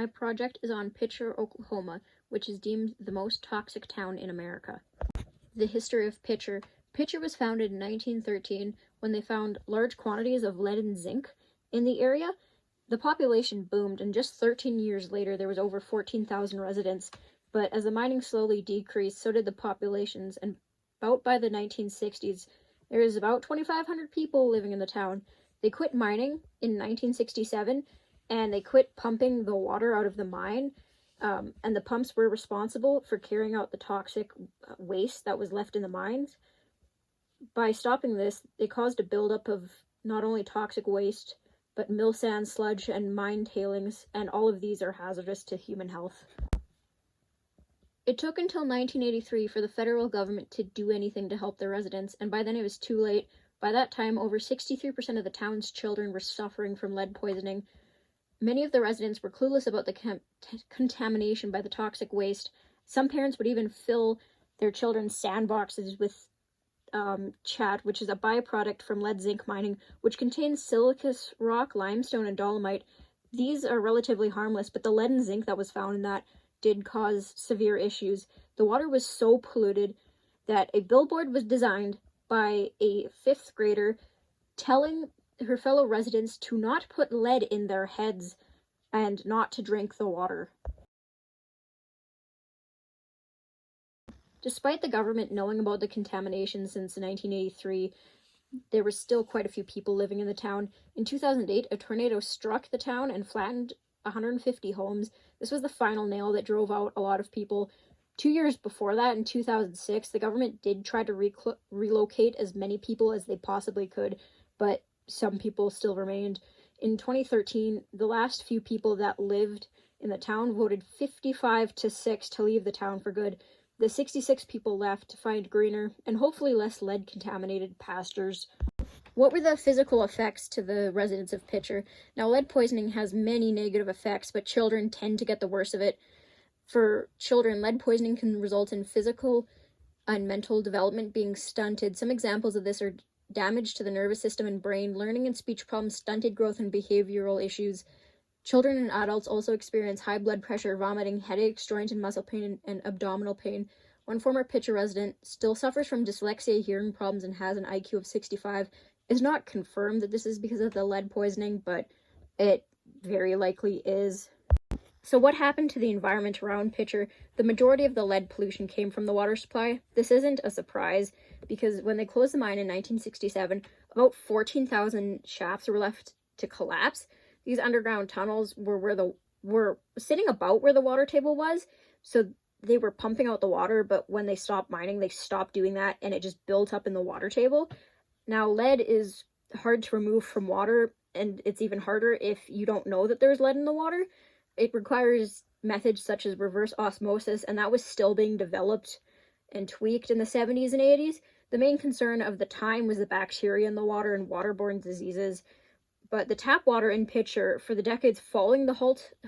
My project is on Picher, Oklahoma, which is deemed the most toxic town in America. The history of Picher. Picher was founded in 1913 when they found large quantities of lead and zinc in the area. The population boomed, and just 13 years later there was over 14,000 residents. But as the mining slowly decreased, so did the populations, and about by the 1960s, there was about 2,500 people living in the town. They quit mining in 1967, and they quit pumping the water out of the mine, and the pumps were responsible for carrying out the toxic waste that was left in the mines. By stopping this, they caused a buildup of not only toxic waste, but mill sand, sludge, and mine tailings, and all of these are hazardous to human health. It took until 1983 for the federal government to do anything to help their residents, and by then it was too late. By that time, over 63% of the town's children were suffering from lead poisoning. Many of the residents were clueless about the contamination by the toxic waste. Some parents would even fill their children's sandboxes with chat, which is a byproduct from lead zinc mining, which contains siliceous rock, limestone, and dolomite. These are relatively harmless, but the lead and zinc that was found in that did cause severe issues. The water was so polluted that a billboard was designed by a 5th grader telling her fellow residents to not put lead in their heads and not to drink the water. Despite the government knowing about the contamination since 1983, there were still quite a few people living in the town. In 2008, a tornado struck the town and flattened 150 homes. This was the final nail that drove out a lot of people. 2 years before that, in 2006, the government did try to relocate as many people as they possibly could, but some people still remained. In 2013, the last few people that lived in the town voted 55-6 to leave the town for good. The 66 people left to find greener and hopefully less lead-contaminated pastures. What were the physical effects to the residents of Picher? Now, lead poisoning has many negative effects, but children tend to get the worst of it. For children, lead poisoning can result in physical and mental development being stunted. Some examples of this are damage to the nervous system and brain, learning and speech problems, stunted growth, and behavioral issues. Children and adults also experience high blood pressure, vomiting, headaches, joint and muscle pain, and abdominal pain. One former Picher resident still suffers from dyslexia, hearing problems, and has an IQ of 65. It's not confirmed that this is because of the lead poisoning, but it very likely is. So what happened to the environment around Picher? The majority of the lead pollution came from the water supply. This isn't a surprise, because when they closed the mine in 1967, about 14,000 shafts were left to collapse. These underground tunnels were sitting about where the water table was, so they were pumping out the water, but when they stopped mining, they stopped doing that, and it just built up in the water table. Now, lead is hard to remove from water, and it's even harder if you don't know that there's lead in the water. It requires methods such as reverse osmosis, and that was still being developed and tweaked in the 70s and 80s. The main concern of the time was the bacteria in the water and waterborne diseases. But the tap water in Picher for the decades following the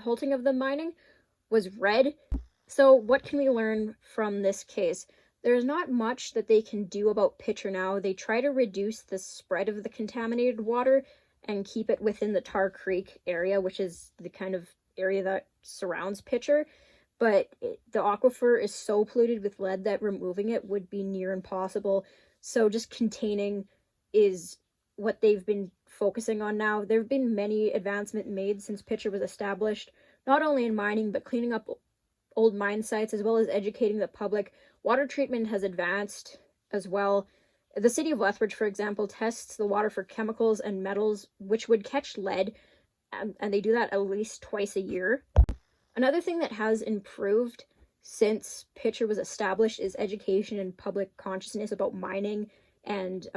halting of the mining was red. So what can we learn from this case? There's not much that they can do about Picher now. They try to reduce the spread of the contaminated water and keep it within the Tar Creek area, which is the kind of area that surrounds Picher. But the aquifer is so polluted with lead that removing it would be near impossible. So just containing is what they've been focusing on now. There have been many advancements made since Picher was established, not only in mining, but cleaning up old mine sites, as well as educating the public. Water treatment has advanced as well. The city of Lethbridge, for example, tests the water for chemicals and metals, which would catch lead, and they do that at least twice a year. Another thing that has improved since Picher was established is education and public consciousness about mining and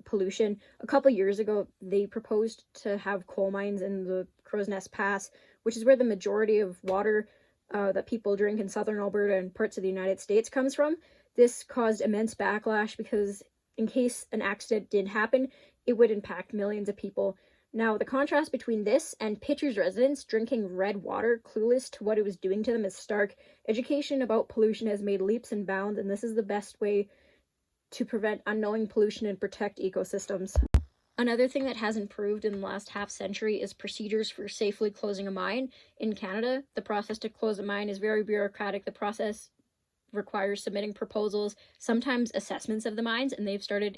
pollution. A couple years ago, they proposed to have coal mines in the Crow's Nest Pass, which is where the majority of water that people drink in southern Alberta and parts of the United States comes from. This caused immense backlash because in case an accident did happen, it would impact millions of people. Now, the contrast between this and Picher's residents drinking red water, clueless to what it was doing to them, is stark. Education about pollution has made leaps and bounds, and this is the best way to prevent unknowing pollution and protect ecosystems. Another thing that has improved in the last half century is procedures for safely closing a mine. In Canada, the process to close a mine is very bureaucratic. The process requires submitting proposals, sometimes assessments of the mines, and they've started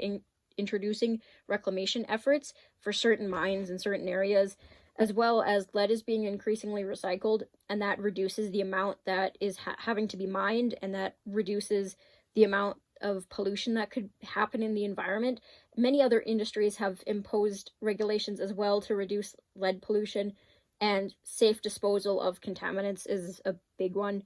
introducing reclamation efforts for certain mines in certain areas, as well as lead is being increasingly recycled, and that reduces the amount that is having to be mined, and that reduces the amount of pollution that could happen in the environment. Many other industries have imposed regulations as well to reduce lead pollution, and safe disposal of contaminants is a big one.